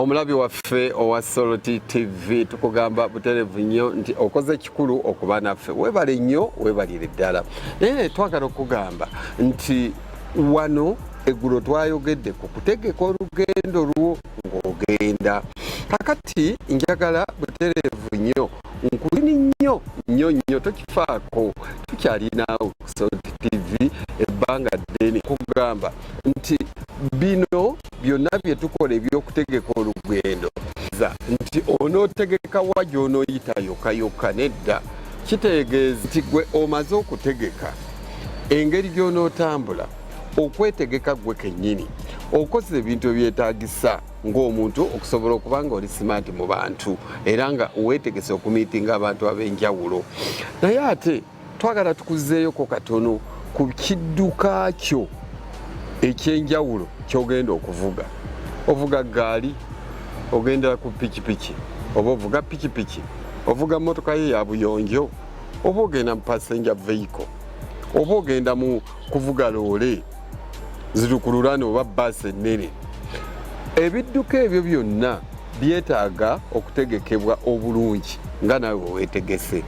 Omulabi waffe owa Soloti TV tukugamba buterevu nnyo nti okoze kikulu okuba naffe. Webale nnyo, webalire ddala. Naye twagala okugamba nti wano eggulo twayogedde ku kutegeka olugendo lwo ng'ogenda. Kakati njagala buterevu nnyo nkulini nnyo tokifaako tukyalinawo ku Soloti TV ebbanga ddene kugamba nti bino byonna bye tukola ebyokutegeka olugendo nti onootegeka wa gy'onooyita yokka nedda kitegeeza nti gwe omaze okutegeka engeri gy'onootambula okwetegeka gwe kennyini okoze ebintu ebyetaagisa ng'omuntu okusobola okuba nga oli simaati mu bantu era nga weetegese okumiitinga abantu ab'enjawulo. Naye ate twagala tukuzeeyoko katono ku kidduka kyo ekyenjawulo kyogenda okuvuga. Ovuga gaali, ogendera ku pikipiki, oba ovuga pikipiki, ovuga motoka ye ya buyonjo, oba ogenda mu passenger vehicle, oba ogenda mu kuvuga loole zirukululana oba bbaasi ennene. Ebidduka ebyo byonna byetaaga okutegekebwa obulungi nga nawe weetegese.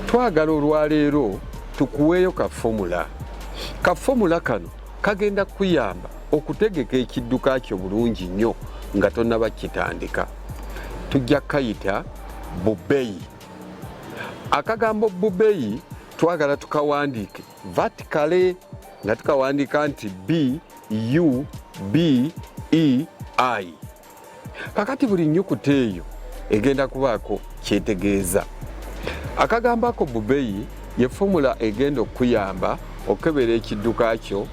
Twagala olwaleero tukuweeyo kafomula kano kagenda kuyamba okutegeka ekidduka kyo bulungi nnyo nga tonnaba kitandika. Tujja kayita bubeeyi. Akagambo bubeeyi twagala tukawandiike vertically nga tukawandiika nti BUBEI. Kakati buli nnyukuta eyo egenda kubaako kyetegeeza. Akagambo ako bubeeyi ye fomula egenda okuyamba okukebera ekidduka kyo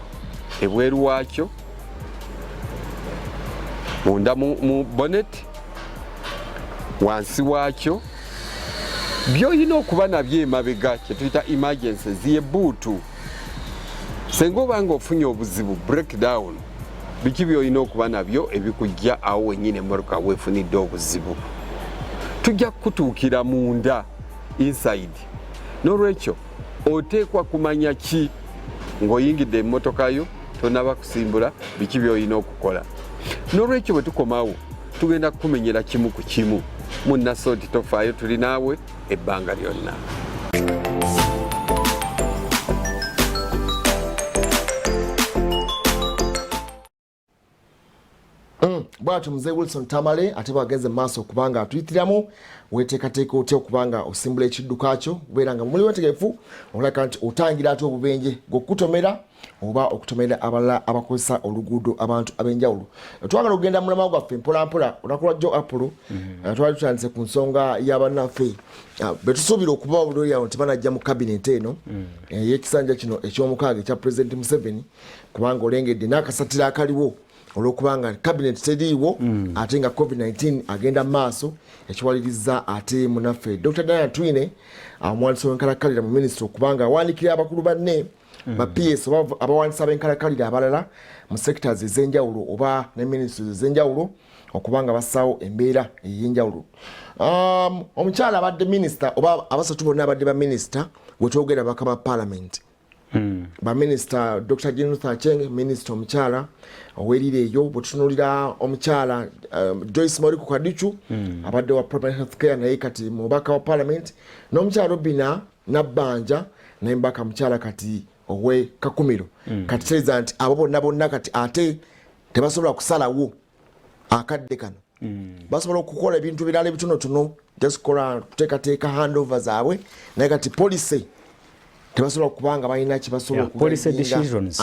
ebweru waakyo, munda mu bonnet, wansi waakyo, by'olina okuba nabyo emabega kye tuyita emergencies ye buutu. Senga oba nga ofunye obuzibu breakdown, biki by'olina okuba nabyo ebikujja awo wennyini emmotoka weefunidde obuzibu. Tujja kukutuukira munda inside. N'olwekyo oteekwa kumanya ki ng'oyingidde emmotoka yo tonaba kusimbula biki by'olina okukola. N'olwekyo bwe tukomawo tugenda kukumenyera kimu ku kimu. Munna Soloti tofaayo, tuli naawe ebbanga lyonna. Bwatu mzee Wilson Tamale ate bagenze maaso okubanga atuyitiramu weteekateeka otya okubanga osimbula ekidduka kyo kubeera muli wetegefu olaka nti otangira ate obubenje gwokutomera oba okutomera abalala abakozesa oluguudo abantu ab'enjawulo. Twagala okugenda mulama gwaffe mpolampola olunaku jjo Apolo twali tutandise ku nsonga y'abannaffe betusuubira okuba obulori awo nti banajja mu kabineeti eno ey'ekisanja kino eky'omukaaga ekya Pulezidenti Museveni kubanga olengedde n'akasatira akaliwo olwokubanga cabinet teriiwo ate nga COVID-19 agenda maaso ekiwaliriza ate munaffe Dr. Diana Twine omwandiisi w'enkalakalira mu minisitule okubanga awandiikira abakulu banne ba PS oba abawandiisi ab'enkalakalira abalala mu sectors ez'enjawulo oba ne ministries ez'enjawulo okubanga bassaawo embeera ey'enjawulo. Omukyala abadde minisita oba abasatu bonna abadde ba minisita wetwogera baka ba parliament. Ba Minister Dr. Jennifer Acheng, Minister omukyala owerire eyo bwetutunulira omukyala Joyce Moriku Kadichu abadde wa primary health care naye kati mubaka wa parliament n'omukyala Robina Nabbanja naye mbaka mukyala kati owe Kakumiro kati kyeza nti abo bonna kati ate tebasobola kusalawo akadde kano basobola okukola ebintu birala ebitonotono just kola kuteekateeka handover zaabwe naye kati policy tebasobola kubanga balina kibasobola policy decisions.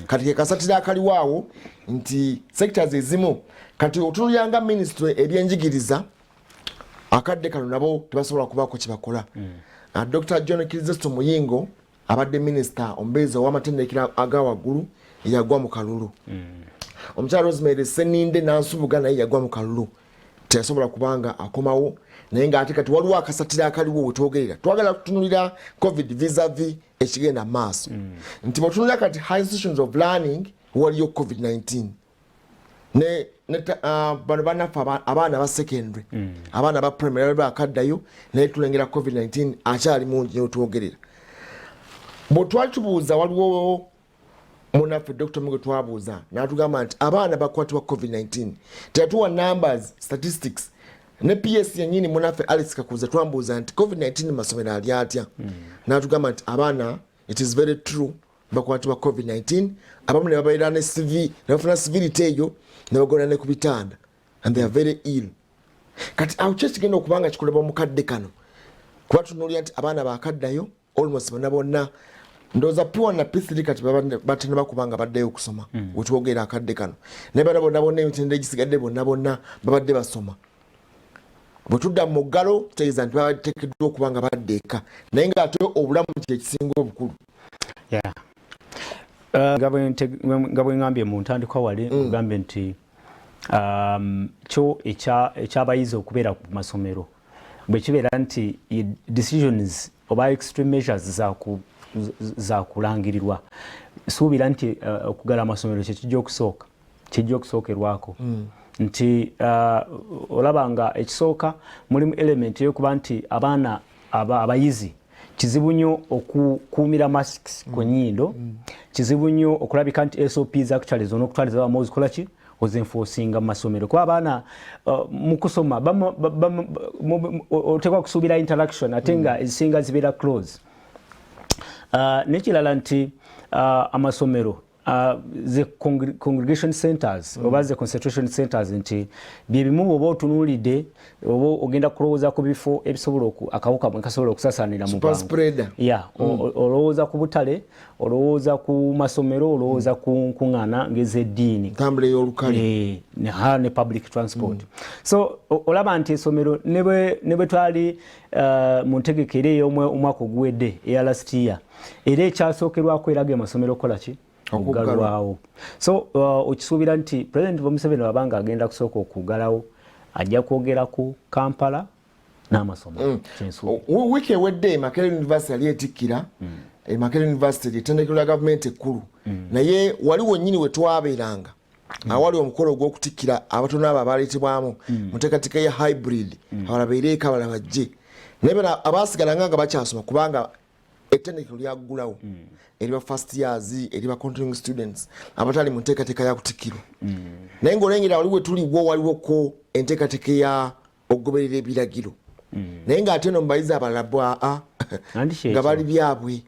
Kati kasatira akaliwaawo nti sectors ezimu kati otunulanga ministry ebyenjigiriza akadde kano nabo tebasobola kubaako kibakola. Dr. John Kirizesto Muyingo abadde minister omubeezi ow'amatendekero aga waggulu yagwa mu kalulu. Omukyala Rosemary Seninde Nansubuga naye yagwa mu kalulu teyasobola kubanga akomawo naye nga ate kati waliwo akasatira akaliwo wetwogerera twagala kutunulira COVID vis-a-vis ekigenda maaso nti bwetunulira kati high institutions of learning waliyo COVID-19 ne bano bannaffe abaana ba secondary abaana ba primary bakaddayo naye tulengera COVID-19 akyali mungi nyo twogerera. Bwe twali tubuuza waliwo munaffe Dr. Migo twabuuza n'atugamba nti abaana bakwatibwa COVID-19 tetuwa numbers statistics ne PS yennyini munaffe Alex Kakuza twambuuza nti COVID-19 masomero ali atya n'atugamba nti abaana it is very true bakwatibwa COVID-19 abamu ne babeera ne CV ne bafuna civility eyo ne bagona ne ku bitanda and they are very ill. Kati awo kye kigenda okubanga kikolebwa mu kadde kano kuba tunuulira nti abaana bakaddayo almost bonna ndoza pure na P3 kati batene bakubanga baddeyo okusoma wetwogera akadde kano ne bonna emitendera egisigadde bonna babadde basoma bwe tudda mu Omuggalo tegeeza nti bateekeddwa okubanga baddeeka naye ng'ate obulamu kye kisinga obukulu. nga bwe ngambye mu ntandikwa wale ogambe nti kyo ekyabayizi okubeera ku masomero bwe kibeera nti decisions oba extreme measures za kulangirirwa suubira nti okugala amasomero kijja okusookerwako nti olaba nga ekisooka mulimu element yokuba nti abaana abayizi kizibu nnyo okukuumira masks ku nnyindo kizibu nnyo okulabika nti SOPs actually zona okutwaliza abamu ozikola ki ozenforcinga mu masomero kuba abaana mu kusoma oteekwa kusuubira interaction ate nga ezisinga zibeera close. Nekirala nti amasomero the congregation centers oba the concentration centers nti byebimu oba otunuulidde oba ogenda kulowooza ku bifo ebisobola akawuka kasobola okusasaanira mu bantu olowooza ku butale olowooza ku masomero olowooza ku nkuŋŋaana ng'ez'eddiini ntambula y'olukale ne public transport. So olaba nti essomero ne bwe twali mu ntegekero ey'omwaka oguwedde eya last year era ekyasookerwako eraga amasomero kola ki okugalwawo. So okisuubira nti President Museveni wabanga agenda kusooka okugalawo ajja kwogera ku Kampala n'amasomo. Wiiki ewedde Makerere University yali etikkira Makerere University ly'ettendekero lya gavumenti ekkulu naye waliwo nnyini we twabeeranga awali omukolo ogw'okutikkira abatono abo abaaleetebwamu mu nteekateeka ya hybrid abalala beereeka abalala bajje naye bano abaasigalanga nga bakyasoma kubanga ettendekero lyaggulawo eri ba first years eri ba continuing students abatali mu nteekateeka ya kutikkirwa naye ng'olengera waliwo tuliwo waliwoko enteekateeka ya okugoberera ebiragiro naye ng'ate no mu bayizi abalala nga bali byabwe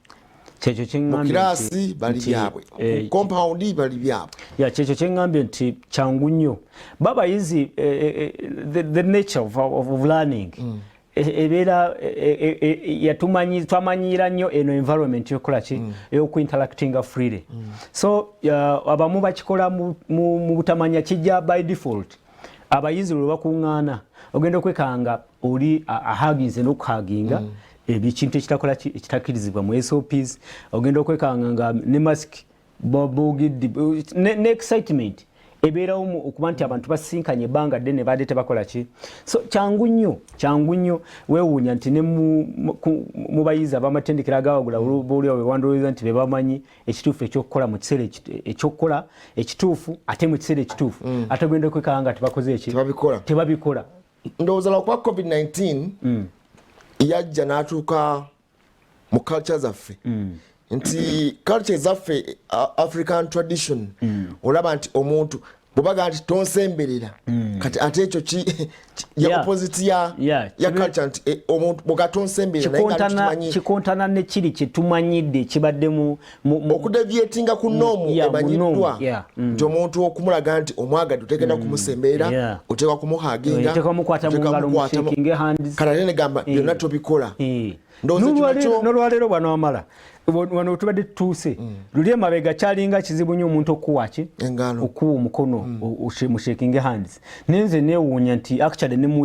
mu kiraasi bali byabwe compound bali byabwe. Kyekyo kye ŋŋambye nti kyangu nnyo babayizi the nature of learning ebeera twamanyira nnyo eno environment yokukola ki ey'okuinteractinga freely. So abamu bakikola mu butamanya kijja by default abayizi lwe bakuŋŋaana ogenda okwekanga oli ahaginze n'okuhaginga ekintu ekitakola ki ekitakkirizibwa mu SOPs ogenda okwekanga nga ne mask bogidde ne excitement ebeerawo okuba nti abantu basinkanye ebbanga ddene baadde tebakola ki. So kyangu nnyo weewuunya nti ne mu bayizi ab'amatendekero agaawagula boolyawo bewandoweza nti be bamanyi ekituufu ekyokukola mu kiseera ekyokukola ekituufu ate mu kiseera ekituufu ate ogenda okwekanga nga tebakoze eki tebabikola. Ndowooza lwakuba COVID-19 yajja n'atuuka mu culture zaffe nti culture zaffe African tradition olaba nti omuntu bwebaga nti tonsemberera kati ate ekyo ya opposite ya culture nti omuntu bwega tonsemberera naye nga tukimanyi kikontana ne kiri kye tumanyidde kibadde mu okudevietinga ku noomu emanyiddwa nti omuntu okumulaga nti omwagadde otegenda kumusemberera oteekwa kumuhaginga oteekwa mukwata mu ngalo mu shaking hands kati ate negamba byonna tobikola. N'olwaleero bwano amala wano tubadde tutuuse luli emabega kyalinga kizibu nnyo omuntu okuwaki okuwa omukono mu shaking hands nenze neewuunya nti actually ne mu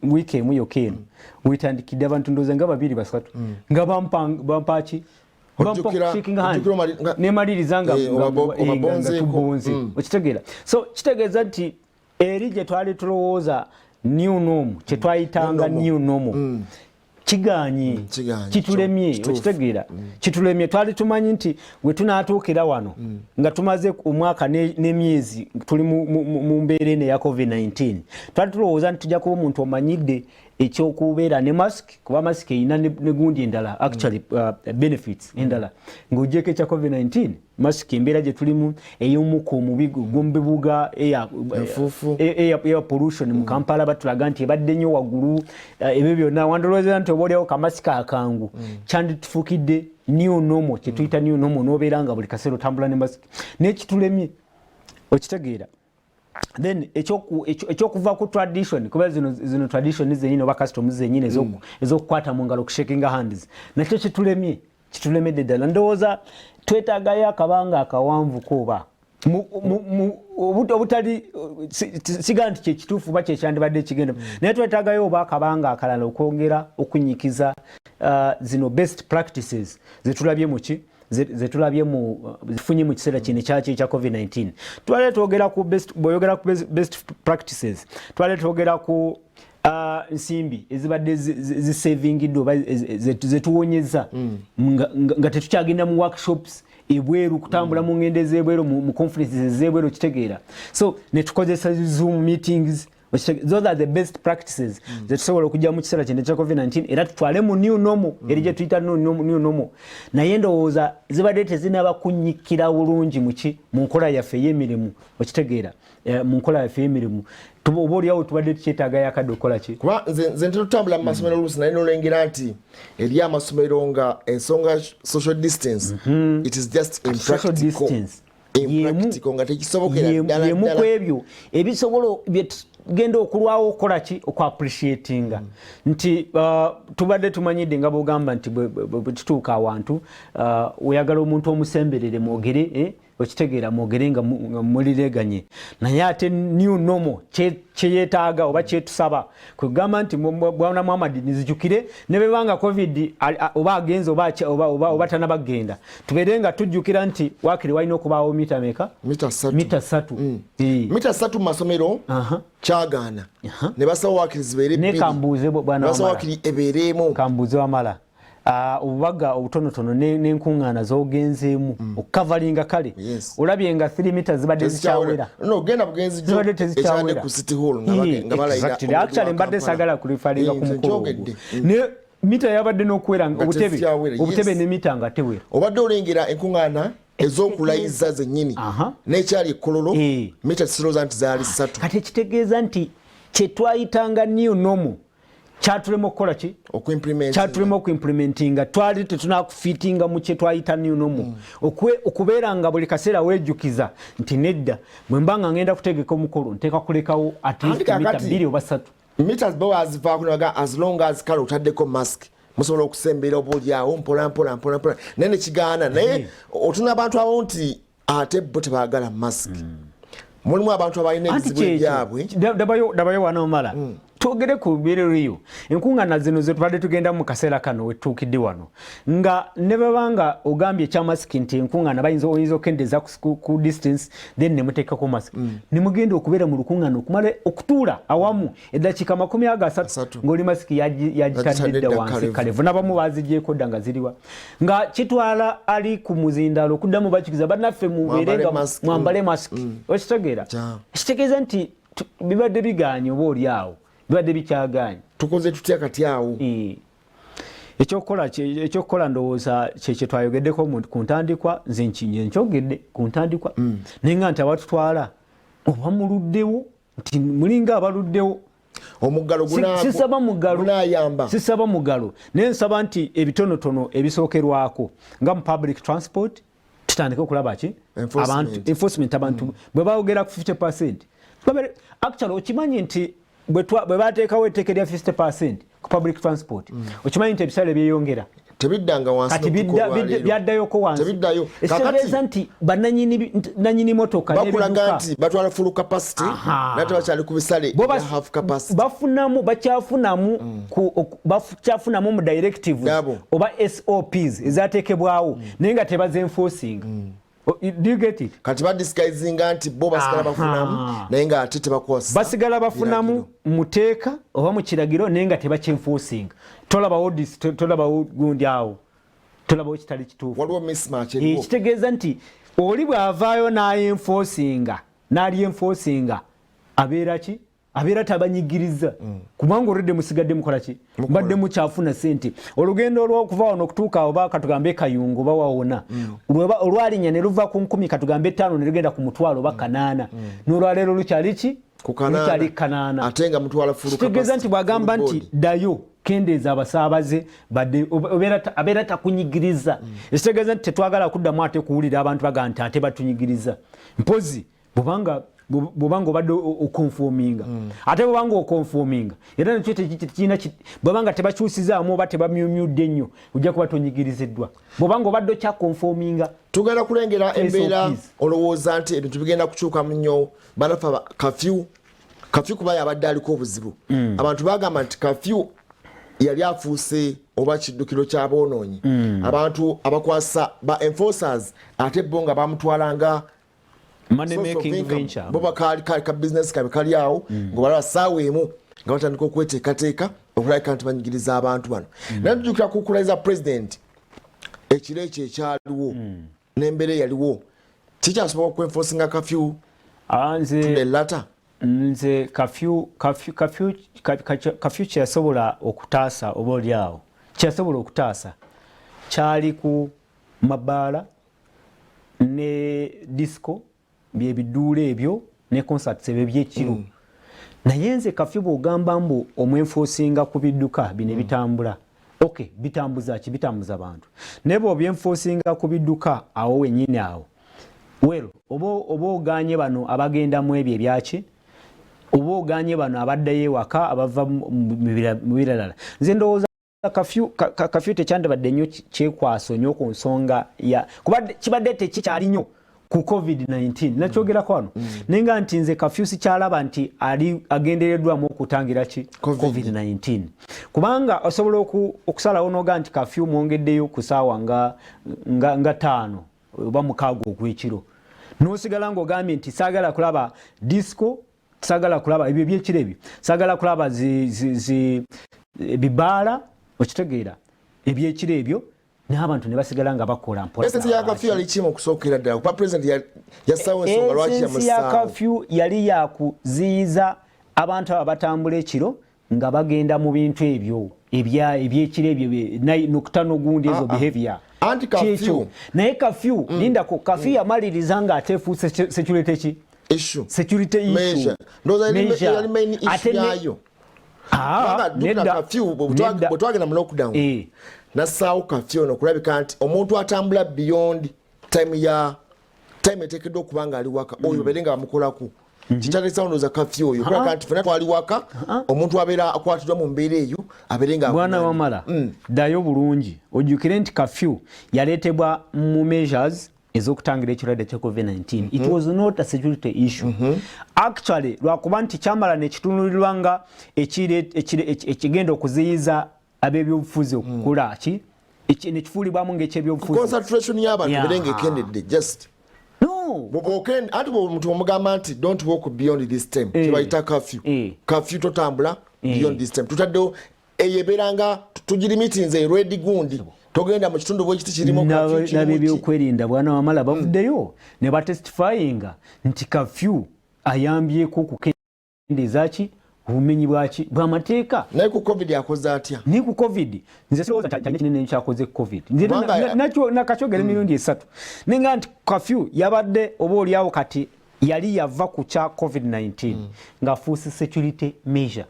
wiiki emu yokka eno witandikidde abantu ndowooza nga 2-3 nga bampaki nemaliriza nga tubonze okitegeera. So kitegeeza nti eri gye twali tulowooza new norm kye twayitanga new norm kiganye kitulemye okitegeera kitulemye twali tumanyi nti we tunaatuukira wano nga tumaze omwaka n'emyezi tuli mu mbeera eno eya COVID-19 twali tulowooza nti tujja kuba omuntu omanyidde ekyokubeera ne mask kuba mask ina ne gundi endala actually benefits endala ng'ogyeko ekya COVID-19 mask embeera gye tulimu ey'omukka omubi gw'omubibuga air pollution mu Kampala batulaga nti ebadde nnyo waggulu ebyo byonna wandowooza nti oba oliawo kamasika akangu kyanditufukidde new normal kye tuyita new normal n'obeera nga buli kaseera otambula ne mask n'ekitulemye okitegeera then ekyokuva ku tradition kuba zino tradition zenyine oba customs zenyine ezokukwata mu ngalo kushakinga hands nakyo kitulemedde ddala ndowooza twetaagayo akabanga akawanvu kuba obutali siga nti kyekituufu oba kyekyandibadde ekigenda naye twetaagayo oba akabanga akalala okwongera okunyikiza zino best practices zetulabye muki zetulabye zifunye mu kiseera kino ekyaki ekya COVID-19 twale twogera ku best practices twale twogera ku nsimbi ezibadde zisavingiddwa oba zetuwonyeza nga tetukyagenda mu workshops ebweru kutambula mu ngendo ez'ebweru mu conferences ez'ebweru kitegeera so netukozesa Zoom meetings. Those are the best practices zetusobola okujja mu kiseera kino ekya COVID-19 era tutwale mu new normal eri gye tuyita new normal naye ndowooza zibadde tezinaba kunnyikira bulungi mu nkola yaffe ey'emirimu okitegeera mu nkola yaffe ey'emirimu oba oliawo tubadde tukyetaaga yakadde okukola ki kuba nze ntitutambula mu masomero oluusi naye nolengera nti eri amasomero nga ensonga social distance it is just impractical nga tekisobokera ddala yemu ku ebyo ebisobola genda okulwawo okukola ki okwapreciatinga nti tubadde tumanyidde nga bwogamba nti bwe tutuuka awantu oyagala omuntu omusemberere mwogere okitegeera mwogere nga mulireganye naye ate new normal kyeyeetaaga oba kyetusaba kwegamba nti bwana Muhammad nizijukire ne bwebanga covid oba agenze oba tanabagenda tubeere nga tujjukira nti wakiri walina okubaawo mita meka mita 3 mita 3 mu masomero kyagaana ne basawo wakiri zibeere ne kambuuze bwana basawo wakiri ebeereemu kambuuze wamala obubaga obutonotono n'enkuŋŋaana z'ogenzeemu okukavalinga kale olabye nga 3 mita zibadde zikyawera genda bugenzi ekyadde ku City Hall nga balayira actually mbadde saagala kulifalinga ku mukolo ne mita yabadde n'okuwera obutebe ne mita nga tewera obadde olengera enkuŋŋaana ez'okulayiza zennyini n'ekyali ekkololo mita kisirooza nti zaali 3 kati ekitegeeza nti kyetwayitanga new normal kyatulema okukola ki kyatulema okuimplementinga twali tetunakufitinga mu kye twayita new normal okubeera nga buli kaseera weejjukiza nti nedda bwe mba nga ngenda kutegeka omukolo nteeka kulekawo at least mita 2 oba 3 mita bawazivaako nebaga as long as kale otaddeko mask musobola okusembera oba olyawo mpolampola naye nekigaana naye otuna abantu abo nti ate bo tebaagala mask mulimu abantu abalina ebizibu ebyabwe dabayo wanoomala twogere ku bibeerero enkuŋŋaana zino zetubadde tugenda mu kaseera kano wetutuukidde wano nga ne babanga ogambye ekya masiki nti enkuŋŋaana oyinza okendeza ku distance then ne muteekako masiki ne mugenda okubeera mu lukuŋŋaana okumala okutuula awamu eddakiika 30 ng'oli masiki yagitadde dda wansi kalevu n'abamu baaziggyeko dda nga ziriwa nga kitwala ali ku muzindaalo okuddamu bakikiza bannaffe mubeere nga mwambale masiki okitegeera kitegeeza nti bibadde bigaanye oba oli awo bibadde bikyagaanye tukoze tutya kati awo ekyokukola ndowooza kyekye twayogeddeko ku ntandikwa nze nkyogedde ku ntandikwa naye nga nti abatutwala oba muluddewo nti mulinga abaluddewo omuggalo sisaba muggalo naye nsaba nti ebitonotono ebisookerwako nga mu public transport tutandike okulaba ki enforcement abantu bwe baogera ku 50% actually okimanyi nti bwe bateekawo etteeka lya 50% ku public transport okimanyi nti ebisaale byeyongera tebiddanga wansi byaddayoko wansi ekitegeeza nti bannanyini motoka bakulaga nti batwala full capacity nate bakyali ku bisale half capacity bakyafunamu mu directives oba SOPs ezateekebwawo naye nga tebazenforcing. Do you get it? Kati ba disguisinga nti bo basigala bafunamu naye nga ate tebakwasa basigala bafunamu muteeka oba mu kiragiro naye nga tebakyenforcing. Tolabawo gundi awo tolabawo kitali kituufu waliwo mismatch eriwo kitegeeza nti oli bw'avaayo n'ayenforcinga abeera ki abeera tabanyigiriza kubanga oludde musigadde mukola ki mbadde mukyafuna sente olugendo olw'okuva wano okutuuka oba katugambe kayungu bawawona olwalinya ne luva ku 10 katugambe 5 ne lugenda ku mutwalo oba 8 n'olwaleero lukyali ki lukyali 8 ate nga mutwala fulu kitegeeza nti bwagamba nti ddayo kendeeza abasaabaze badde abeera takunyigiriza ekitegeeza nti tetwagala kuddamu ate kuwulira abantu baga nti ate batunyigiriza mpozi bwobanga obadde okonfominga ate bwobanga okonfominga era nakyo tekina bwobanga tebakyusizaamu oba tebamyumyudde ennyo ojja kuba tonyigiriziddwa bwobanga obadde okyakonfominga tugenda kulengera embeera olowooza nti ebintu bigenda kukyuka nnyo banafa kafyu kuba yabadde aliko obuzibu abantu bagamba nti kafyu yali afuuse oba kiddukiro ky'aboonoonyi abantu abakwasa ba enforcers ate bo nga bamutwalanga money making venture boba ka business kali awo ngobalaba saawa emu nga batandika okweteekateeka okulabika nti banyigiriza abantu bano naye tujukira kukulaiza president ekiro ekyo ekyaliwo n'embeera yaliwo kikyasobola okwenforcinga kafyu latter nze kafyu kyasobola okutaasa oba oliawo kyasobola okutaasa kyali ku mabaala ne disco byebiduula ebyo ne concerts ebyo byekiro naye nze kafyu bw'ogamba mbu omwenforcinga ku bidduka bino bitambula bitambuza ki bitambuza abantu naye bw'obyenforcinga ku bidduka awo wennyini awo oba oganye bano abagenda mu ebyo ebyaki oba oganye bano abaddayo ewaka abava mu biralala nze ndowooza kafyu tekyandibadde nnyo kyekwaso nnyo ku nsonga kuba kibadde tekikyali nnyo ku COVID-19 nakyogerako wano naye nga nti nze kafyu sikyalaba nti agendereddwamu okutangira ki COVID-19 kubanga osobola okusalawo noga nti kafyu mwongeddeyo ku ssaawa nga 5 oba 6 ogw'ekiro n'osigala ng'ogambye nti saagala kulaba disco saagala kulaba ebyo ebyekiro ebyo saagala kulaba bibaala okitegeera ebyekiro ebyo n'abantu ne basigala nga bakola mpola esensi ya kafyu yali kimu okusookera ddala kuba president yassawo ensonga lwaki yamusaawo esensi ya kafyu yali yakuziyiza abantu abo batambula ekiro nga bagenda mu bintu ebyo ebyekiro ebyo nokutano gundi ezo behavior anti kafyu naye kafyu lindako kafyu yamaliriza nga ateefuuse security ki issue security issue yali main issue yayo kafyu bwetwagenda mu lockdown nassaawo kafyu ono okulabika nti omuntu atambula beyond time eteekeddwa okuba nga ali waka oyo babeere nga bamukolaku kikyalesa ndowooza kafyu oyo kulabika nti fena twali waka omuntu abeera akwatiddwa mu mbeera eyo abeere nga bwana wamala ddayo bulungi ojjukire nti kafyu yaleetebwa mu measures ezokutangira ekirwadde kya COVID-19 it was not a security issue actually lwakuba nti kyamala nekitunulirwa nga ekigenda okuziyiza ab'ebyobufuzi okukola ki nekifuulibwamu ng'ekyebyobufuzi concentration y'abantu berenga ekendedde just anti omuntu omugamba nti don't walk beyond this time kibayita kafyu totambula beyond this time tutaddewo eyo ebeeranga tugirimitinze erwedi gundi togenda mu kitundu bwekiti kirimu n'ab'ebyokwerinda bwana wamala bavuddeyo ne batestifyinga nti kafyu ayambyeko okukendeeza ki obumenyi bw'amateeka naye ku covid akoze atya naye ku covid nze sirowooza kyali kinene kyakoze covid nakakyogera emirundi 3 naye nga nti kafyu yabadde oba oliawo kati yali yava ku kya COVID-19 ng'afuuse security measure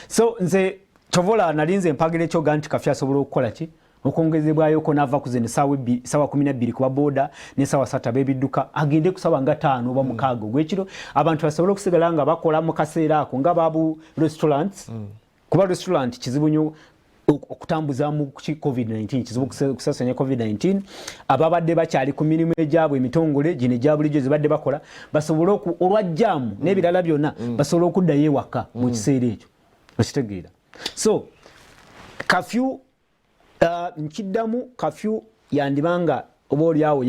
so nze kyovola nalinze mpagira ekyoga nti kafyu asobola okukola ki okwongezebwayoko n'ava ku zino ssaawa 12 kuba booda n'essaawa 3 ab'ebidduka agende ku ssaawa nga 5 oba 6 ogw'ekiro abantu basobole okusigala nga bakola mu kaseera ako nga babu restaurants kuba restaurant kizibu nnyo okutambuza mu COVID-19 kizibu okusasanya COVID-19 ababadde bakyali ku mirimu egyabwe emitongole gino egya bulijjo zibadde bakola basobole olwajjaamu n'ebirala byonna basobole okuddayo ewaka mu kiseera ekyo okitegeera so kafyu nkiddamu kafyu yandibanga oba oliawo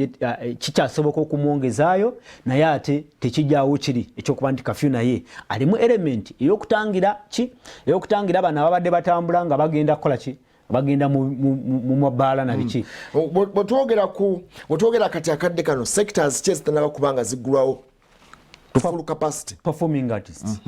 kikyasoboka okumwongezaayo naye ate tekijjaawo kiri ekyokuba nti kafyu naye alimu element ey'okutangira bano ababadde batambula nga bagenda kukola ki bagenda mu mabaala na biki bwetwogera kati akadde kano sectors kyezitanaba kubanga ziggulwawo full capacity performing artists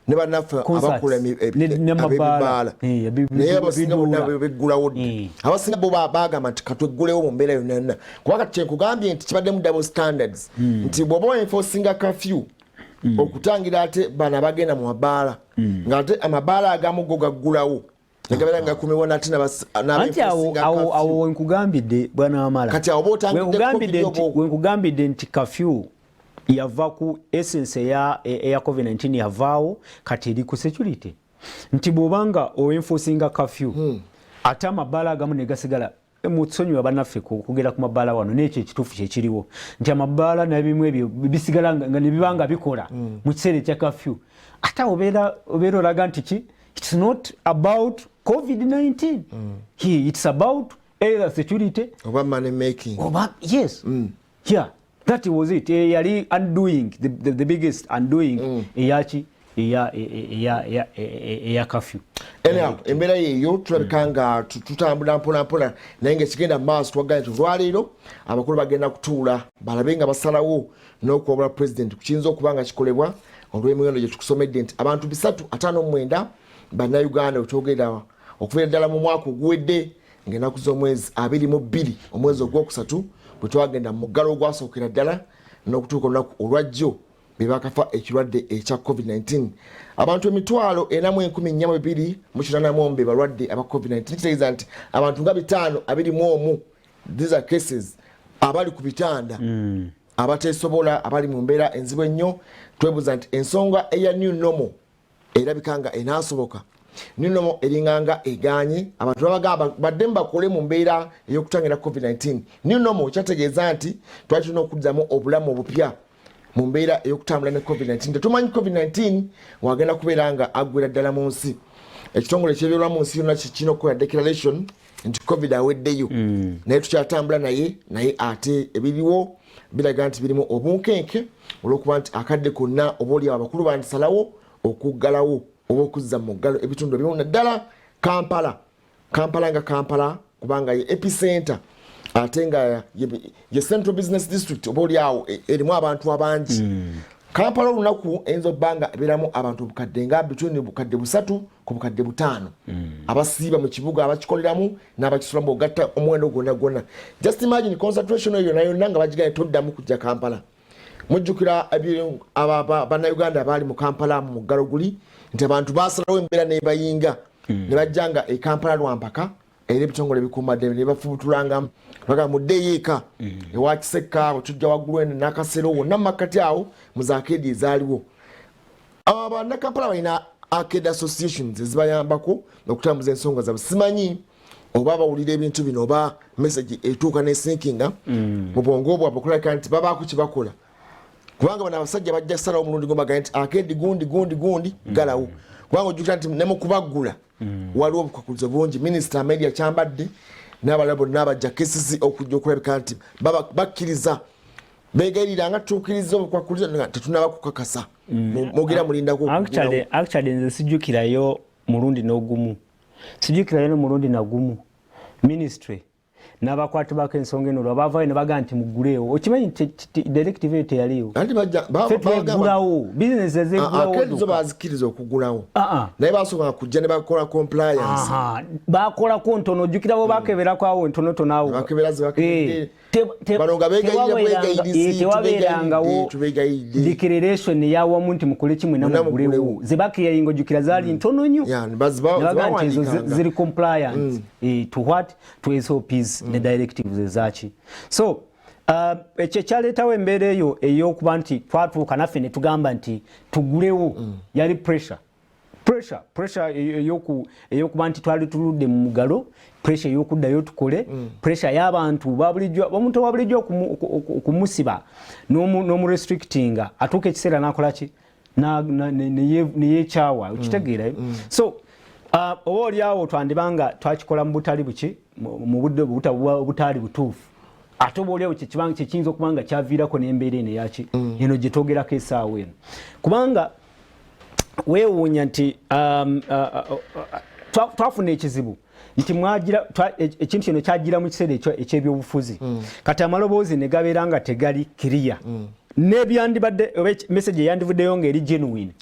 ne bannaffe abakola ebibaala naye abasinga bonna beggulawo dde abasinga bo baagamba nti katweggulewo mu mbeera yonna yonna kuba kati kyenkugambye nti kibaddemu double standards nti bw'oba enforcinga kafyu okutangira ate bano abagenda mu mabaala ng'ate amabaala agamu go gaggulawo negabeera nga kumiwa nate awo wenkugambidde bwana wamala kati awo wenkugambidde nti kafyu yava ku essence eya COVID-19 yavaawo kati eri ku security nti bw'obanga oenforcinga kafyu ate amabaala agamu ne gasigala mutusonyiwa bannaffe kugera ku mabaala wano n'ekyo ekituufu kyekiriwo nti amabaala nabimu ebyo bisigala nga ne bibanga bikola mu kiseera ekya kafyu ate obeera olaga nti ki it's not about COVID-19 it's about either security oba money making yes yeah that was it yali undoing the biggest undoing eyachi eya kafyu anyhow embeera yeeyo tulabika nga tutambula mpolampola naye ng'ekigenda mu maaso twagala nti olwaleero abakulu bagenda kutuula balabe nga basalawo n'okuwabula pulezidenti ku kiyinza okuba nga kikolebwa olw'emiwendo gye tukusomedde nti abantu 359 bannayuganda wetwogerera okubeera ddala mu mwaka oguwedde ng'ennaku z'omwezi 22 omwezi ogwokusatu bwe twagenda mu muggalo ogwasookera ddala n'okutuuka olunaku olwajjo be bakafa ekirwadde ekya COVID-19 abantu 1,482 balwadde aba COVID-19 kitegeeza nti abantu nga 521 these are cases abali ku bitanda abateesobola abali mu mbeera enzibu ennyo twebuuza nti ensonga eya new normal erabika nga enaasoboka new normal eringanga eganye abantu babagamba baddemu bakole mu mbeera ey'okutangira COVID-19 new normal kyategeeza nti twali tulina okuddamu obulamu obupya mu mbeera ey'okutambula ne COVID-19 tetumanyi COVID-19 wagenda kubeera nga aggwera ddala mu nsi ekitongole ky'ebyobulamu mu nsi yonna kirina okukola declaration nti COVID aweddeyo naye tukyatambula naye ate ebiriwo biraga nti birimu obunkenke olw'okuba nti akadde konna oba oliawo abakulu bandisalawo okuggalawo oba okuzza mu muggalo ebitundu ebimu naddala Kampala kubanga ye epicenter ate nga ye central business district oba oliawo erimu abantu abangi Kampala olunaku eyinza obbanga ebeeramu abantu obukadde nga between bukadde 3 ku bukadde 5 abasiiba mu kibuga abakikoleramu n'abakisulamu ogatta omuwendo gwonna just imagine concentration eyo nayo nanga bagigane toddamu kujja Kampala mujjukira bannayuganda abaali mu Kampala mu muggalo guli nti abantu basalawo embeera nebayinga ne bajjanga e Kampala lwampaka era ebitongole bikuumaddembe ne bafubutulangamu baga muddeyo eka ewakisekka bwetujja waggulu eno n'akasero wonna mu makkati awo mu zaakedi ezaaliwo bannakampala balina arcade associations ezibayambako okutambuza ensonga zaabwe simanyi oba bawulira ebintu bino oba message etuuka nesinkinga mu bwongo bwabwe okulabika nti babaako kye bakola kubanga bano abasajja bajja kusalawo omulundi gombaga nti arcade gundi galawo kubanga ojjukira nti ne mu kubaggula waliwo obukwakkulizo bungi minisita media kyambadde n'abalala bonna abajja kesisi okujja okulabika nti bakkiriza begayirira nga tutuukiriza obukwakkulizo tetunaba kukakasa mugera mulindako actually nze sijjukirayo mulundi n'ogumu ministry n'abakwati bako ensonga eno lwabavaayo ne bagaa nti mugguleewo okimanyi directive eyo teyaliwo fetweggulawo bizinesi ezeggulawo zo bazikkiriza okuggulawo naye basooka kujja ne bakola compliance bakolako ntono ojjukirawo bakeberako awo entonotono awo tewabeerangawo declaration eyawamu nti mukole kimwe namuggulewo zebakeyalinga ojjukira zaali ntono nnyo nebaga nti ezo ziri compliance to what to SOPs ne directives ezaki so ekyo kyaleetawo embeera eyo ey'okuba nti twatuuka naffe ne tugamba nti tugulewo yali pressure ey'okuba nti twali tuludde mu muggalo pressure ey'okuddayo tukole pressure y'abantu omuntu wa bulijjo okumusiba n'omurestrictinga atuuka ekiseera n'akola ki neyeekyawa okitegeera so oba oliawo twandibanga twakikola mu butali buki mu budde butaali butuufu ate oba oliawo kyekiyinza okuba nga kyaviirako n'embeera eno eyaki eno gye twogerako essaawa eno kubanga weewuunya nti twafuna ekizibu nti ekintu kino kyagira mu kiseera ekyebyobufuzi kati amaloboozi ne gabeera nga tegali kiriya nebyandibadde message yandivuddeyo ng'eri genuine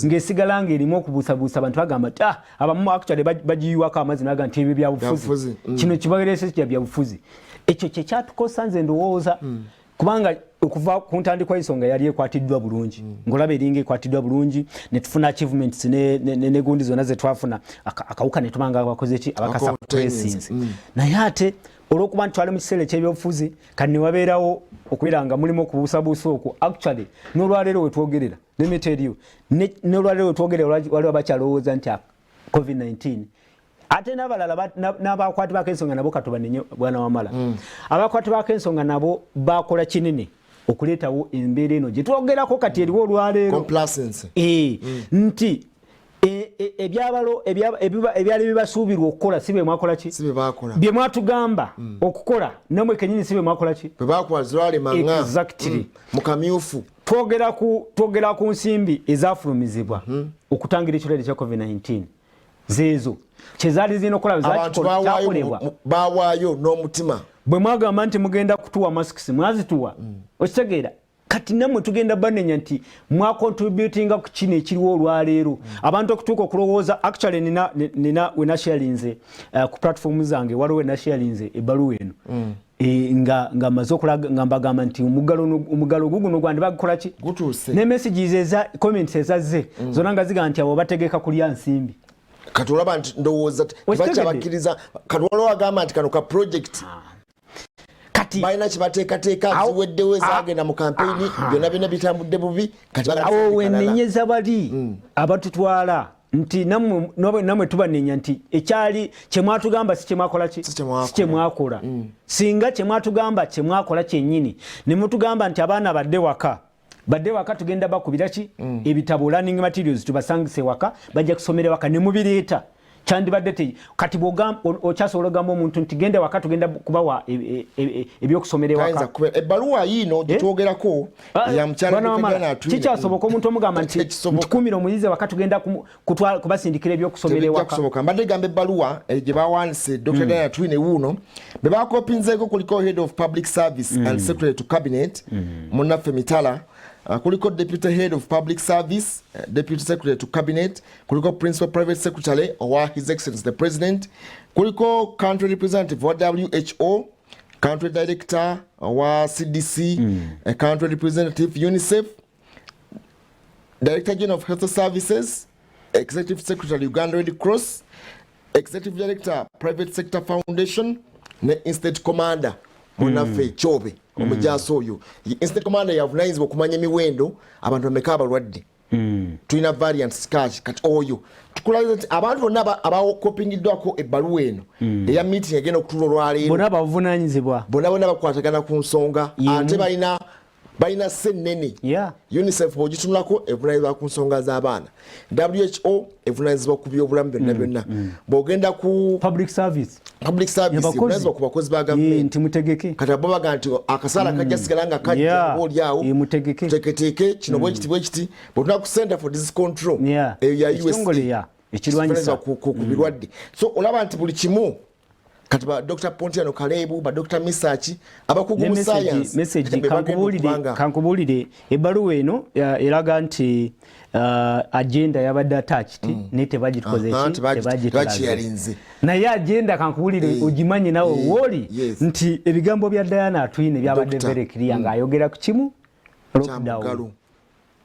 ng'esigala ng'erimu okubuusabuusa abantu bagamba nti abamu actually bagiyiwako amazzi naga nti ebyo byabufuzi kino kibagerese kya byabufuzi ekyo kye kyatukosa nze ndowooza kubanga okuva ku ntandikwa y'ensonga yali ekwatiddwa bulungi ng'olaba eringa ekwatiddwa bulungi ne tufuna achievements ne gundi zonna ze twafuna akawuka ne tubanga abakoze ki abakasa presence naye ate olwokuba nti twali mu kiseera eky'ebyobufuzi kati ne wabeerawo okubeera nga mulimu okubuusabuusa okwo actually n'olwaleero we twogerera let me tell you n'olwaleero we twogerera waliwo bakyalowooza nti COVID-19 ate n'abalala n'abakwati baako ensonga nabo katubanenye bwana wamala abakwati baako ensonga nabo bakola kinene okuleetawo embeera eno gye twogerako kati eriwo olwaleero nti ebyabalo ebyali bibasuubirwa okukola si bye mwakola ki bye mwatugamba okukola namwe kenyini si bye mwakola ki exactly mukamyufu twogera ku nsimbi ezafulumizibwa okutangira ekirwadde kya COVID-19 zeezo kyezaali zirina okukola kyakolebwa bawaayo n'omutima bwe mwagamba nti mugenda kutuwa masks mwazituwa okitegeera kati namwe tugenda banenya nti mwakontributinga ku kino ekiriwo olwaleero abantu okutuuka okulowooza actually nina wenasharinze ku platform zange waliwo wenasharinze ebbaluwa eno nga maze okulaga nga mbagamba nti omuggalo guguno gwandi bagukola ki ne messages eza comments ezazze zonna nga ziga nti abo bategeka kulya nsimbi kati olaba nti ndowooza tebakyabakiriza kati waliwo agamba nti kano ka project balina kibateekateeka ziweddewo ezagenda mu kampeyini byonna bitambudde bubi awo wenenyeza bali abatutwala nti namwe tubanenya nti ekyali kyemwatugamba si kyemwakola ki si kyemwakola singa kyemwatugamba kyemwakola kyennyini ne mutugamba nti abaana badde waka tugenda bakubira ki ebitabo learning materials tubasangise waka bajja kusomera waka ne mubireeta kyandibadde te kati okyasobola ogamba omuntu nti gende waka tugenda kubawa ebyokusomera waka ebbaluwa yino gyetwogerako ya mukyala kikyasoboka omuntu omugamba nti kumira omuyizi waka tugenda kubasindikira ebyokusomera waka mbadde gamba ebbaluwa gye bawandiise Dr. Diana Twine wuuno be bakopinzeeko kuliko head of public service and secretary to cabinet munnaffe Mitala kuliko deputy head of public service deputy secretary to cabinet kuliko principal private secretary wa his excellency the president kuliko country representative wa WHO country director wa CDC country representative UNICEF director general of health services executive secretary Uganda Red Cross executive director private sector foundation ne instant commander munaffe Chobe omujaso oyo instant commander yavunaanyizibwa okumanya emiwendo abantu bameka abalwadde tulina variants kati oyo tukulaze nti abantu bonna abakopingiddwako ebbaluwa eno eya meeting egenda okutula olwaleero bonna bavunaanyizibwa bonna bakwatagana ku nsonga ate balina sennene UNICEF bwogitunulako evunaanyizibwa ku nsonga z'abaana WHO evunaanyizibwa ku byobulamu byonna bw'ogenda ku public service evunaanyizibwa ku bakozi ba gavumenti mutegeke kati abo baga nti akasaala kajja sigala nga kajja olyawo teketeeke kino bwekiti bwetuna ku center for disease control eyo ya USA ekirwanyisa ku birwadde so olaba nti buli kimu kati ba Dr. Pontiano Kalebu ba Dr. Misachi abakugu mu science message kankubulire ebbaluwa eno eraga nti agenda yabadde attached ne tebagitukoze tebagitukoze naye agenda kankubulire ogimanye nawe woli nti ebigambo bya Diana Twine byabadde very clear nga ayogera ku kimu lockdown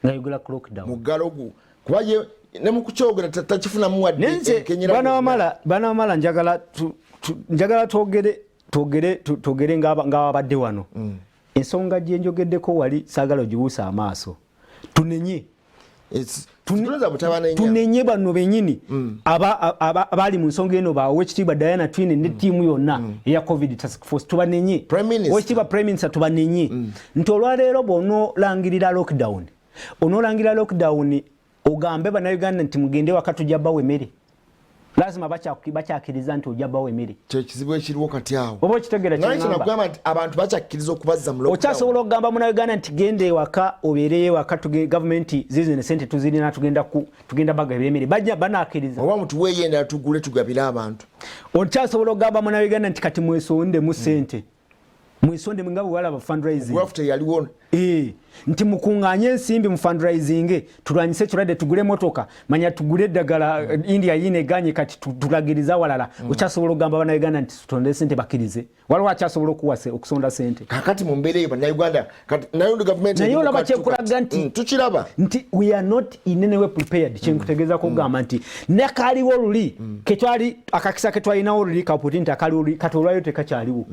ngayogera ku lockdown mugalogu kubaye ne mukukyogera takifuna muwadde kenyera bana wamala njagala togere ng'ababadde wano ensonga gye njogeddeko wali saagala ogibuusa amaaso tunenye bano bennyini abali mu nsonga eno Oweekitiibwa Diana Twine ne ttiimu yonna eya COVID task force tubanenye Oweekitiibwa Prime Minister tubanenye nti olwaleero bw'onoolangirira lockdown ogambe bannayuganda nti mugende waka tujja bbawo emmere lazima bakyakiriza nti ojja bbawo emmere kyekizibu ekiriwo kati awo oba okitegeera kyagamba nti abantu bakyakkiriza okubazza mu lockdown okyasobola okugamba munnayuganda nti genda ewaka obeereyo ewaka gavumenti zizine sente tuzirina tugenda bagaba emmere bajja banakkiriza oba mutuweeyo endala tugule tugabire abantu okyasobola okugamba munnayuganda nti kati mwesonde mu sente Mwisonde mngabo wala ba fundraising. Wafte yaliwona. Nti mukunganye ensimbi mu fundraising tulwanyise kirade tugule motoka manya tugule dagala India yine ganye kati tulagiriza walala uchasobola gamba bana Uganda nti tutonde sente bakirize wala wachasobola kuwase okusonda sente kakati mu mbere bana Uganda kati nayo government nayo laba kyekulaga nti tukiraba nti we are not in any way prepared kyenkutegeeza ko gamba nti nekali woluli ketwali akakisa ketwali na woluli kaputi akali woluli katolwayo tekakyaliwo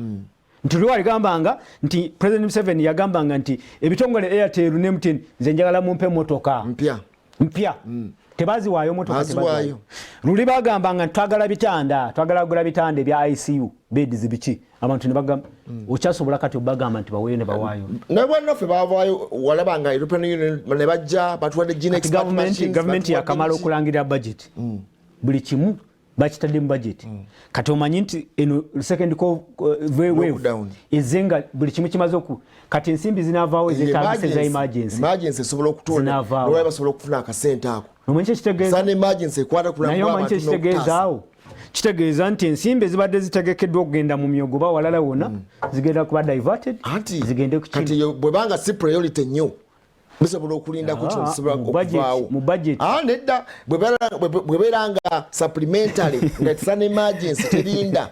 Ntuliwa aligambanga nti President Museveni yagambanga nti ebitongole Airtel ne MTN nze njagala mumpe motoka mpya tebazi waayo motoka tebazi luli bagambanga twagala gula bitanda bya ICU beds biki abantu ne bagamba okyasobola kati obagamba nti baweyo ne bawaayo ne bwana fe bavaayo walabanga European Union ne bajja batwade genetic government yakamala okulangira budget buli kimu bakitadde mu budget kati omanyi nti eno second wave ezenga buli kimu kimaze oku kati ensimbi zinavaawo ezetaagisa emergency sobola okutola olwa basobola okufuna akasente ako omanyi kitegeeza sana emergency kwata kulanga nayo omanyi kitegeezaawo kitegeeza nti ensimbi ezibadde zitegekeddwa okugenda mu myogo ba walala wona zigenda kuba diverted zigende kati bwe banga si priority nnyo bisobola okulinda ku kino kisobola okuvaawo mu budget nedda bwe beranga supplementary nga tisana emergency terinda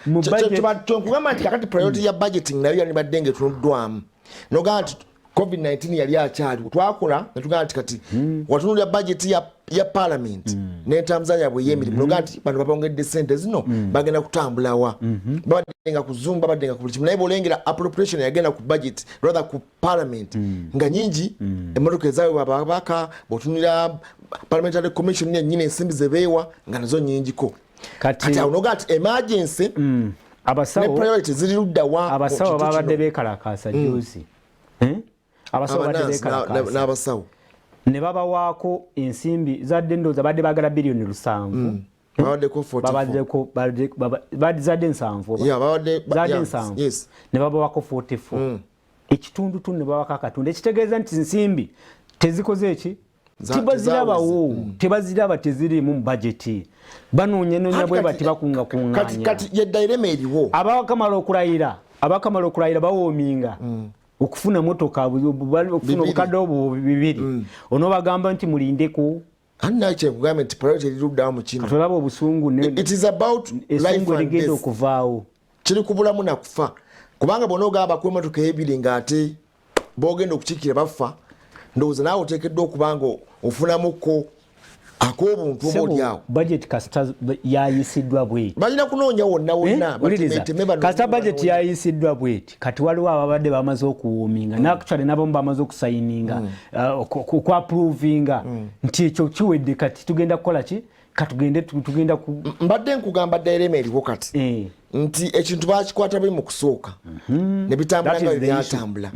mu budget kugamba nti kakati priority ya budgeting nayo yanibadde ng'etunuddwamu nogamba nti COVID-19 yali akyali twakola netugamba nti kati watunulira budget ya parliament n'entambuza yaabwe y'emirimu nogamba nti bano babongedde sente zino bagenda kutambulawa babadde nga ku Zoom babadde nga ku buli kimu naye bw'olengera appropriation yagenda ku budget rather ku parliament nga nyingi emmotoka ezaabwe babaka bw'otunulira parliamentary commission yennyini ensimbi ze beewa nga nazo nyingiko kati awo nogamba nti emergency abasawo ne priority ziri luddawa abasawo babadde beekalakaasa juzi abasawo n'abasawo ne babawaako ensimbi zadde ndooza badde baagala biliyoni 7 zadde 7 ne babawaako 44 ekitundu tu ne babawako akatundu ekitegeeza nti nsimbi tezikoze eki tebaziraba tezirimu mu bajeti banoonya bwe bati bakungakunganya kati yeddairema eriwo abakamala okulayira bawoominga okufuna motoka okufuna obukadde obwo bibiri ono bagamba nti mulindeko annache government priority liddawo mu kino katolaba obusungu it is about life and death okuvaawo kiri kubulamu na kufa kubanga bona ogamba ku motoka ebiri ngate bogenda okukikira bafa ndowooza naawe oteekeddwa okubanga ofunamuko ak'obuntu obaolyawo budget kasita yayisiddwa bweti balina kunoonya wonna kasita budget yayisiddwa bweti kati waliwo ababadde bamaze okuwuminga n'actually n'abamu bamaze okusayininga okwaprovinga nti ekyo kiwedde kati tugenda kukola ki tugenda mbadde nkugamba ddairema eriwo kati nti ekintu bakikwata buli mu kusooka ne bitambula nga byatambula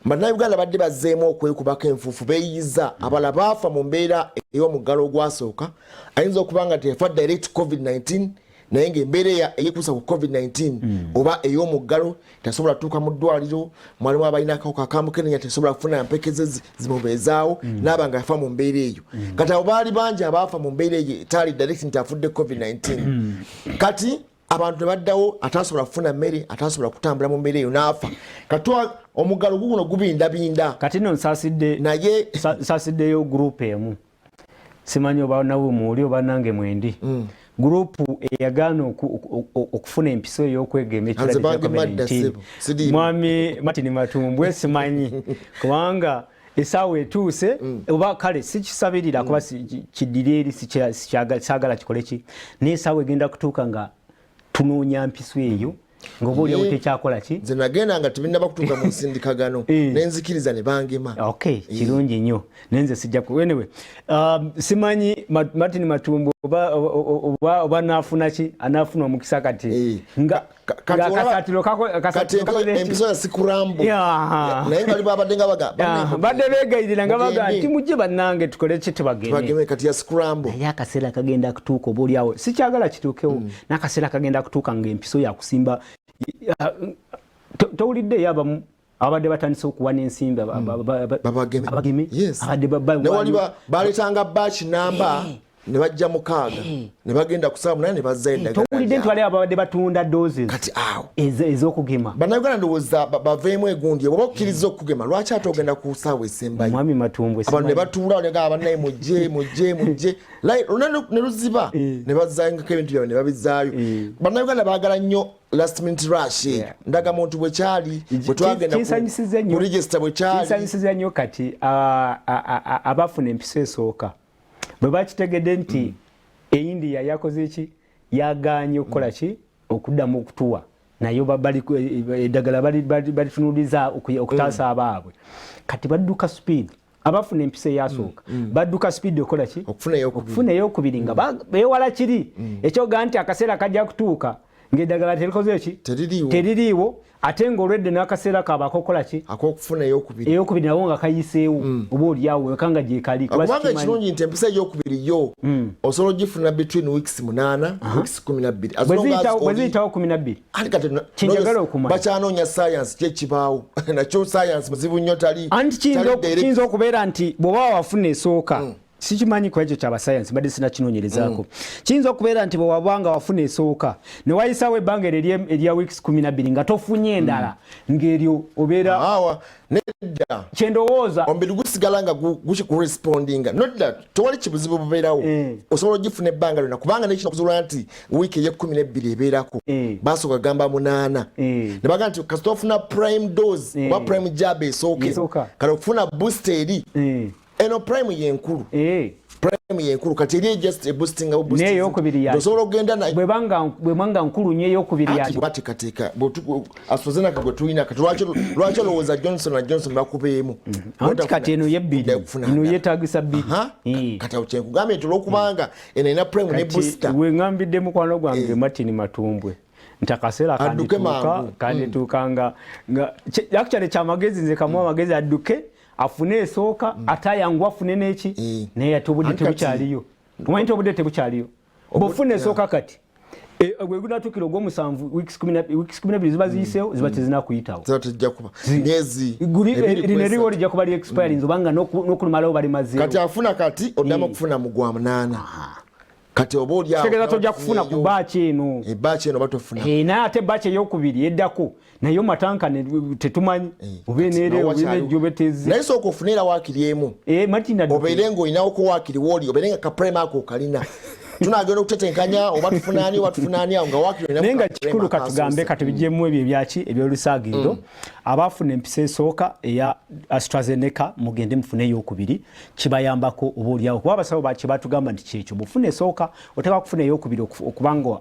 Bannayuganda badde bazzeemu okwekubako enfuufu beeyiza abala baafa mu mbeera ey'omuggalo ogwasooka ayinza okuba nga teyafa direct COVID-19 naye ng'embeera eyekuusa ku COVID-19 oba ey'omuggalo tasobola kutuuka mu ddwaliro mwalimu abalina akawuka akamukenenya tasobola kufuna mpekeze zimubeezaawo n'aba nga yafa mu mbeera eyo kati abo baali bangi abaafa mu mbeera eyo etaali direct nti afudde COVID-19 kati abantu ne baddawo atasobola kufuna mmere atasobola kutambula mu mbeera eyo n'afa katwa omuggalo guno gubindabinda kati no nsaasidde naye nsaasiddeyo gurupu emu simanyi oba nawe muuli oba nange mwendi gurupu eyagaana okufuna empiso ey'okwegema ekirwadde mwami Martin Matumbwe simanyi kubanga esaawa etuuse oba kale sikisabirira kuba kiddira eri sikyagala kikole ki naye esaawa egenda kutuuka nga tunoonya mpiso eyo ng'obaolyawo tekyakola ki nze nagenda nga tebinaba kutuuka mu nsindikagano nenzikiriza ne bangema okay kirungi nnyo nenze sijjaku anyway simanyi Martin Matumbo oba naafuna ki anaafuna omukisa kati empiso ya sikurambo naye bali babadde nga badde beegayirira nga baga nti mujje bannange tukole ki tubageme kati ya sikurambo naye akaseera kagenda kutuuka obaolyawo sikyagala kituukewo n'akaseera kagenda kutuuka ng'empiso yakusimba towulidde yabamu abadde batandise okuwa n'ensimbi babageme newali baletanga batch namba ne bajja mukaaga ne bagenda kusaba munane ne bazza eddagala towulidde nti wali ababadde batunda doses kati awo ez'okugema bannayuganda ndowooza baveemu egundi oba okkiriza okugema lwaki ate ogenda ku ssaawa esembayo mwami Matumbwe abantu ne batuula negaa bannaye mujje ne luziba ne bazzangako ebintu byabwe ne babizaayo bannayuganda baagala nnyo last minute rush ndaga muntu bwe kyali bwe twagenda ku register bwe kyali kinsanyisiza nnyo kati abafuna empisa esooka bwe bakitegedde nti India yakoze ki yaganye okukola ki okuddamu okutuwa nayo eddagala balitunuuliza okutaasa abaabwe kati badduka speed abafuna empisa eyasooka badduka speed okola ki okufuna eyokubiri nga beewala kiri ekyoga nti akaseera kajja kutuuka ng'eddagala terikoze ki teririiwo ate ng'olwedde n'akaseera kabakokola ki ak'okufuna eyokubiri nawo nga kayiseewo oba oliawo wekanga gyekali kubanga ekirungi nti empisa eyokubiri yo osobola ogifuna between weeks 8 weeks 12 bwe ziyitawo 12 kinjagala okumanya bakyanoonya science kyekibaawo nakyo science muzibu nnyo tali anti kiyinza okubeera nti bw'oba wafuna esooka sikimanyi ku ekyo kyaba science badde sinakinoonyerezaako kiyinza okubeera nti bwewabanga wafuna esooka ne wayisaawo ebbanga erya weeks 12 nga tofunye endala ng'eryo obeera nedda kyendowooza omubiri gusigala nga gukurespondinga nodda tewali kibuzibu bubeerawo osobola ogifuna ebbanga lyonna kubanga nekino okuzuula nti wiiki ey'12 ebeerako basooka gamba 8 ne baga nti kasita ofuna prime dose oba prime jab esooke kale okufuna booster eri eno prime yenkulu prime yenkulu kati eri just a boosting of boosting neyo okubiri ya osobola ogenda na bwebanga nkulu nyo eyokubiri ya batikatika asozena kagwe tulina kati lwaki olowooza Johnson na Johnson bakubeemu anti kati eno yebbiri ino yeetagisa bbiri kati awo kyenkugambye nti olwokubanga eno erina prime ne booster wengambidde mukwano gwange Martin Matumbwe nti akaseera kandituuka nga actually kyamagezi nze kamuwa amagezi adduke afune esooka atayangu afune neki naye ate obudde tebukyaliyo omanyi nti obudde tebukyaliyo bw'ofuna esooka kati gwe gunatukira ogw'omusanvu weeks 12 ziba ziyiseewo ziba tezinakuyitawo lino eriwo lijja kuba li expiring obanga n'okulumalawo bali mazeewo kati afuna kati oddamu okufuna mu gwa 8 kati oba oli awo tojja kufuna ku baaci eno batofuna naye ate baaci eyokubiri eddako nayo matanka tetumanyi obenejjobetezi naye sooka ofuneera waakiri emu obeere ng'olinawo ko waakiri wooli obeere nga kaprime ako okalina tunagenda okutetenkanya oba tufunaani awo nga waakiri naye nga kikulu katugambe katubijjemu ebyo ebyaki ebyolusaagiriro abafuna empisa esooka eya AstraZeneca mugende mufune eyokubiri kibayambako oba oliawo kuba abasawo bakibatugamba nti kyekyo bufuna esooka oteeka kufuna eyokubiri okubanga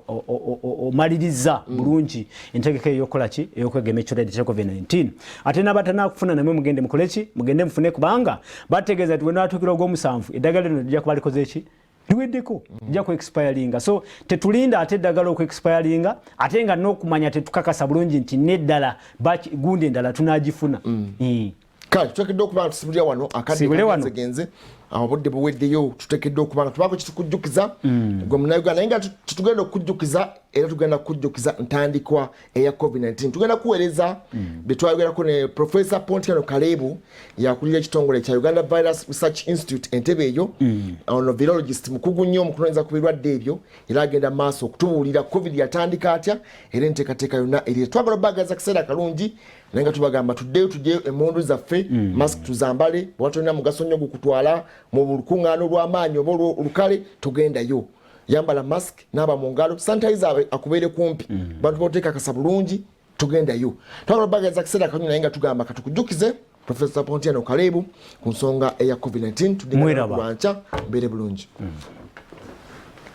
omaliriza bulungi entegeka eyokola ki eyokwegema ekirwadde kya COVID-19 ate n'abatanakufuna namwe mugende mukole ki mugende mufune kubanga bategeeza nti wenaatukira ogw'omusanvu eddagala lino lijja kuba likoze ki liweddeko lijja ku expiringa so tetulinda ate eddagala oku expiringa ate nga n'okumanya tetukakasa bulungi nti neddala gundi endala tunagifuna kale tuteekeddwa okuba nga tusibulira wano akaddegenze obudde buweddeyo tuteekeddwa okuba nga tubaako kitukujjukiza gwe munnayuganda naye nga tetugenda okukujjukiza era tugenda kukujjukiza ntandikwa eya COVID-19 tugenda kuweereza bye twayogerako ne Profesa Pontiano Kalebu yakulira ekitongole kya Uganda Virus Research Institute entebe eyo ono virologist mukugu nnyo mu kunoonyeza ku birwadde ebyo era agenda maaso okutubuulira COVID yatandika atya era enteekateeka yonna eri twagala obbagaza akaseera akalungi naye nga tubagamba tuddeyo tujje emmundu zaffe mask tuzambale bwatolina mugaso nnyo gukutwala mu lukuŋŋaano lw'amaanyi oba olukale tugendayo yambala mask naaba mu ngalo sanitizer akubeere kumpi bantu boteeka akasa bulungi tugendayo twagala obbagaza akaseera akalungi naye nga tugamba katukujjukize Profesa Pontiano Kalebu ku nsonga eya COVID-19 tudde mu lwanca mbeere bulungi